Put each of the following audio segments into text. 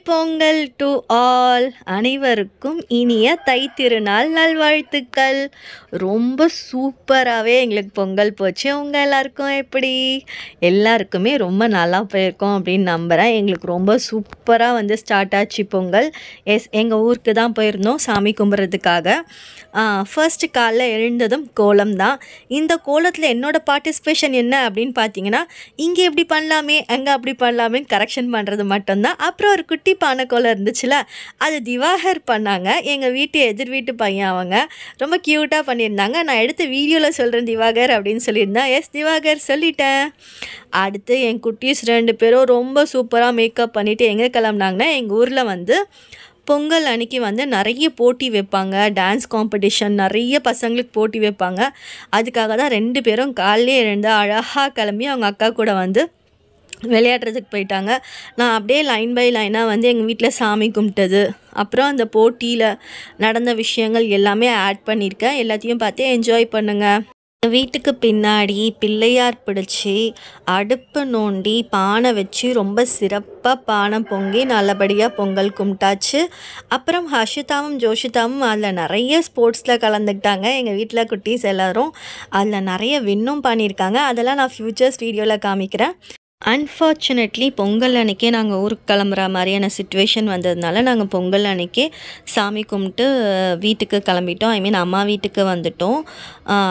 Pongal to all. அனைவருக்கும் இனிய தை திருநாள் நல்வாழ்த்துக்கள். ரொம்ப சூப்பராகவே எங்களுக்கு பொங்கல் போச்சு. உங்கள் எல்லாருக்கும் எப்படி? எல்லாருக்குமே ரொம்ப நல்லா போயிருக்கோம் அப்படின்னு நம்புகிறேன். எங்களுக்கு ரொம்ப சூப்பராக ஸ்டார்ட் ஆச்சு பொங்கல். எங்கள் ஊருக்கு தான் போயிருந்தோம் சாமி கும்பிட்றதுக்காக. ஃபர்ஸ்ட்டு காலைல எழுந்ததும் கோலம் தான். இந்த கோலத்தில் என்னோடய பார்ட்டிசிபேஷன் என்ன அப்படின்னு பார்த்தீங்கன்னா, இங்கே எப்படி பண்ணலாமே அங்கே அப்படி பண்ணலாமேன்னு கரெக்ஷன் பண்ணுறது மட்டும்தான். அப்புறம் ஒரு குட்டி பானை கோலம் இருந்துச்சுல, அது திவாகர் பண்ணாங்க. எங்கள் வீட்டு எதிர் வீட்டு பையன் அவங்க ரொம்ப க்யூட்டாக பண்ணியிருந்தாங்க. நான் எடுத்த வீடியோவில் சொல்கிறேன் திவாகர் அப்படின்னு சொல்லியிருந்தேன். எஸ் திவாகர் சொல்லிட்டேன். அடுத்து என் குட்டீஸ் 2 பேரும் ரொம்ப சூப்பராக மேக்கப் பண்ணிவிட்டு எங்கே கிளம்புனாங்கன்னா, எங்கள் ஊரில் பொங்கல் அன்றைக்கி நிறைய போட்டி வைப்பாங்க. டான்ஸ் காம்படிஷன் நிறைய பசங்களுக்கு போட்டி வைப்பாங்க. அதுக்காக தான் 2 பேரும் காலையிலே எழுந்து அழகாக கிளம்பி அவங்க அக்கா கூட விளையாடுறதுக்கு போயிட்டாங்க. நான் அப்படியே லைன் பை லைனாக எங்கள் வீட்டில் சாமி கும்பிட்டது, அப்புறம் அந்த போட்டியில் நடந்த விஷயங்கள் எல்லாமே ஆட் பண்ணியிருக்கேன். எல்லாத்தையும் பார்த்து என்ஜாய் பண்ணுங்கள். வீட்டுக்கு பின்னாடி பிள்ளையார் பிடிச்சி அடுப்பு நோண்டி பானை வச்சு ரொம்ப சிறப்பாக பானை பொங்கி நல்லபடியாக பொங்கல் கும்பிட்டாச்சு. அப்புறம் ஹர்ஷிதாவும் ஜோஷிதாவும் அதில் நிறைய ஸ்போர்ட்ஸில் கலந்துக்கிட்டாங்க. எங்கள் வீட்டில் குட்டீஸ் எல்லோரும் அதில் நிறைய வின்னும் பண்ணியிருக்காங்க. அதெல்லாம் நான் ஃப்யூச்சர்ஸ் வீடியோவில் காமிக்கிறேன். அன்ஃபார்ச்சுனேட்லி பொங்கல் அன்றைக்கே நாங்கள் ஊருக்கு கிளம்புற மாதிரியான சிச்சுவேஷன் வந்ததுனால நாங்கள் பொங்கல் அன்றைக்கே சாமி கும்பிட்டு வீட்டுக்கு கிளம்பிட்டோம். அம்மா வீட்டுக்கு வந்துட்டோம்.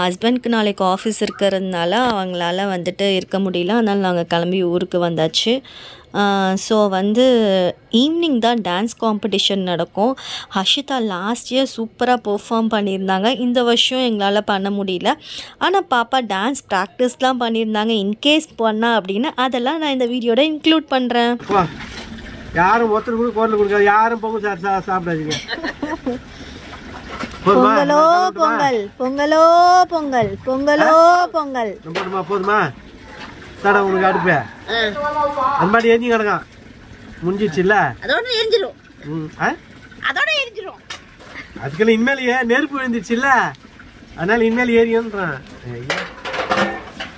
ஹஸ்பண்ட்க்கு நாளைக்கு ஆஃபீஸ் இருக்கிறதுனால அவங்களால இருக்க முடியல. அதனால் நாங்கள் கிளம்பி ஊருக்கு வந்தாச்சு. ஸோ ஈவினிங் தான் டான்ஸ் காம்படிஷன் நடக்கும். ஹர்ஷிதா லாஸ்ட் இயர் சூப்பராக பெர்ஃபார்ம் பண்ணியிருந்தாங்க. இந்த வருஷம் எங்களால் பண்ண முடியல. ஆனால் பாப்பா டான்ஸ் ப்ராக்டிஸ்லாம் பண்ணியிருந்தாங்க. இன்கேஸ் பண்ணா அப்படின்னு அதெல்லாம் நான் இந்த வீடியோட இன்க்ளூட் பண்ணுறேன். யாரும் ஒருத்தர் கூட கோரில் கொடுக்காது. யாரும் பொங்கல் சாப்பிடாதீங்க. பொங்கலோ பொங்கல் பொங்கலோ பொங்கல் பொங்கலோ பொங்கல். போதுமா தடை உனக்கு அடுப்பே அந்த மாதிரி எரிஞ்சு கிடக்கான் முடிஞ்சிச்சுல்ல. அதுக்கெல்லாம் இனிமேல நெருப்பு விழுந்துச்சுல்ல, அதனால இனிமேல் ஏறியன்றான்.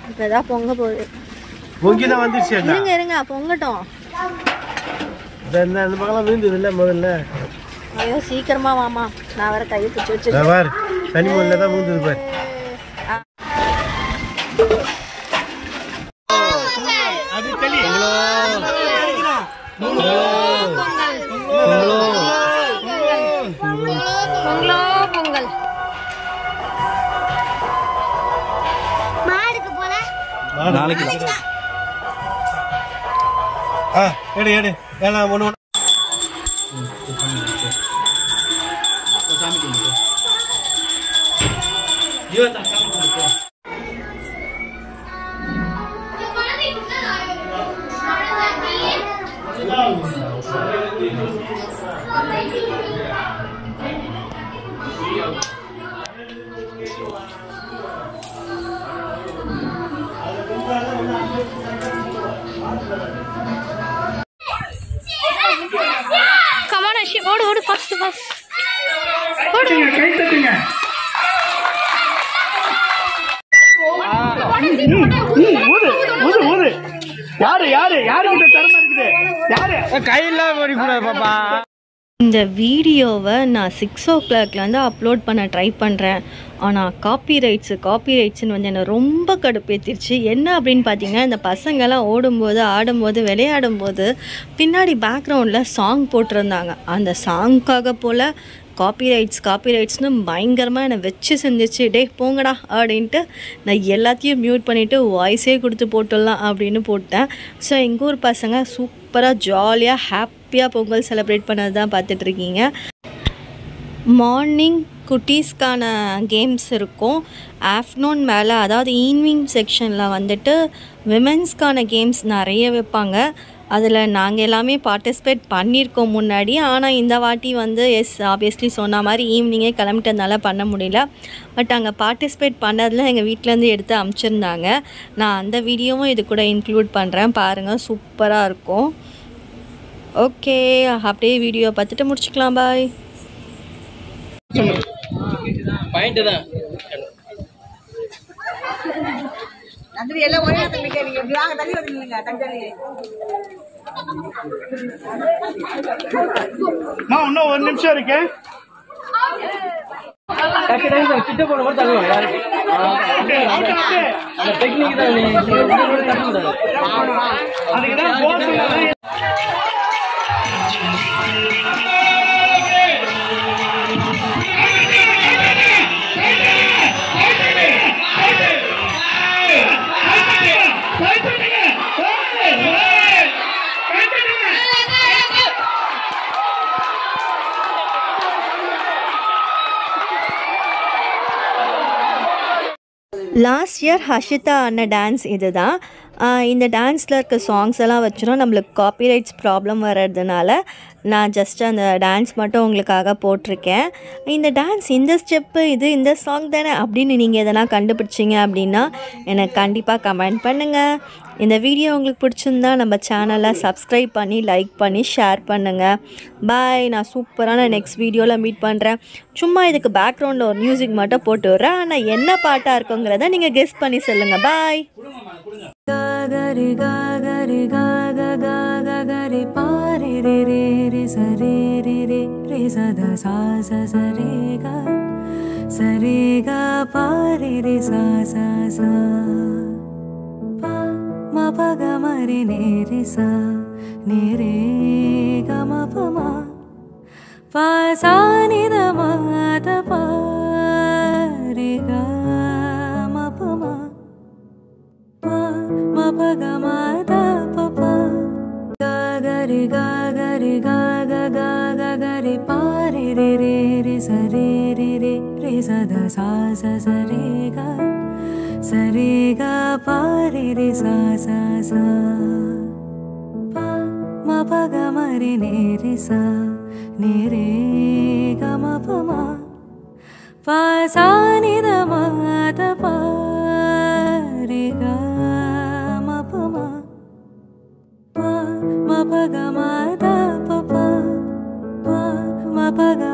இப்பதான் பொங்க போகுது. பொங்கிதான் வந்துருச்சு. இருங்க பொங்கட்டும். அந்த பக்கம் விழுந்தது இல்ல முதல்ல. ஐயோ சீக்கிரமா வாமா, நான் வர கையை பிடிச்சி வச்சு பாரு தனி முறையில தான் விழுந்தது பாரு. நாளைக்கு எடு எடு வேணாம் ஒன்று ஓடு ஃபர்ஸ்ட் கை தட்டுங்க. யாரு யாரு யாருக்கிட்ட திறமை இருக்குது? யாரு கையில பாப்பா. இந்த வீடியோவை நான் 6 o'clock அப்லோட் பண்ண ட்ரை பண்ணுறேன். ஆனால் காப்பிரைட்ஸ்னு என்னை ரொம்ப கடுப்பேற்றிருச்சு. என்ன அப்படின்னு பார்த்தீங்கன்னா, இந்த பசங்கள்லாம் ஓடும்போது ஆடும்போது விளையாடும்போது பின்னாடி பேக்ரவுண்டில் சாங் போட்டிருந்தாங்க. அந்த சாங்க்காக போல் காப்பிரைட்ஸ்னு பயங்கரமாக என்னை வச்சு செஞ்சிச்சு. டே போங்கடா அப்படின்ட்டு நான் எல்லாத்தையும் மியூட் பண்ணிவிட்டு வாய்ஸே கொடுத்து போட்டுடலாம் அப்படின்னு போட்டேன். ஸோ எங்கள் ஊர் பசங்க சூப்பராக ஜாலியாக ஹாப்பியாக பொங்கல் செலிப்ரேட் பண்ணது தான் பார்த்துட்ருக்கீங்க. மார்னிங் குட்டீஸ்க்கான கேம்ஸ் இருக்கும். ஆஃப்டர்நூன் மேலே அதாவது ஈவினிங் செக்ஷனில் விமென்ஸ்க்கான கேம்ஸ் நிறைய வைப்பாங்க. அதில் நாங்கள் எல்லாமே பார்ட்டிசிபேட் பண்ணியிருக்கோம் முன்னாடி. ஆனால் இந்த வாட்டி எஸ் ஆப்வியஸ்லி சொன்ன மாதிரி ஈவினிங்கே கிளம்பிட்டதுனால பண்ண முடியல. பட் அங்கே பார்ட்டிசிபேட் பண்ணதில் எங்கள் வீட்டிலேருந்து எடுத்து அனுப்பிச்சிருந்தாங்க. நான் அந்த வீடியோவும் இது கூட இன்க்ளூட் பண்ணுறேன், பாருங்கள் சூப்பராக இருக்கும். ஓகே அப்படியே வீடியோ பார்த்துட்டு முடிச்சுக்கலாம். பாய். பாயிண்ட் தான் எல்லாம் ஒரே தள்ளி கேட்குறீங்க. இப்படி வாங்க தள்ளி வந்துருங்க. தள்ளி நான் இன்னும் 1 நிமிஷம் இருக்கு. கிட்ட போன மாதிரி தள்ளுவோம். அந்த டெக்னிக் தான் அதுக்கு தான் போஸ். லாஸ்ட் இயர் ஹர்ஷிதா ஆன டான்ஸ் இது தான். இந்த டான்ஸில் இருக்க சாங்ஸ் எல்லாம் வச்சுரும் நம்மளுக்கு காப்பிரைட்ஸ் ப்ராப்ளம் வர்றதுனால நான் ஜஸ்ட் அந்த டான்ஸ் மட்டும் உங்களுக்காக போட்டிருக்கேன். இந்த டான்ஸ் இந்த ஸ்டெப்பு இது இந்த சாங் தானே அப்படின்னு நீங்கள் எதனா கண்டுபிடிச்சிங்க அப்படின்னா எனக்கு கண்டிப்பாக கமெண்ட் பண்ணுங்கள். இந்த வீடியோ உங்களுக்கு பிடிச்சிருந்தா நம்ம சேனலை சப்ஸ்கிரைப் பண்ணி லைக் பண்ணி ஷேர் பண்ணுங்கள். பாய். நான் சூப்பரான நெக்ஸ்ட் வீடியோவில் மீட் பண்ணுறேன். சும்மா இதுக்கு பேக்ரவுண்டில் ஒரு மியூசிக் மட்டும் போட்டு விட்றேன். ஆனால் என்ன பாட்டாக இருக்குங்கிறத நீங்கள் கெஸ் பண்ணி சொல்லுங்கள். பாய். gari ga gari ga ga ga ga gari pa re re re re sa re re re re sa da sa sa re ga pa re re sa sa pa ma pa ga ma re re sa re ga ma pa ma pa sa ni da ma da pa re ga ma pa ma ma pa ga ma da pa pa ga re ga ga ga ga re pa re re re re sa re sa da sa re ga pa re re sa pa ma pa ga ma re sa re ga ma pa ma pa sa ni da ma da pa re ga ma pa ma pa ma pa ga ma da pa pa ma pa ga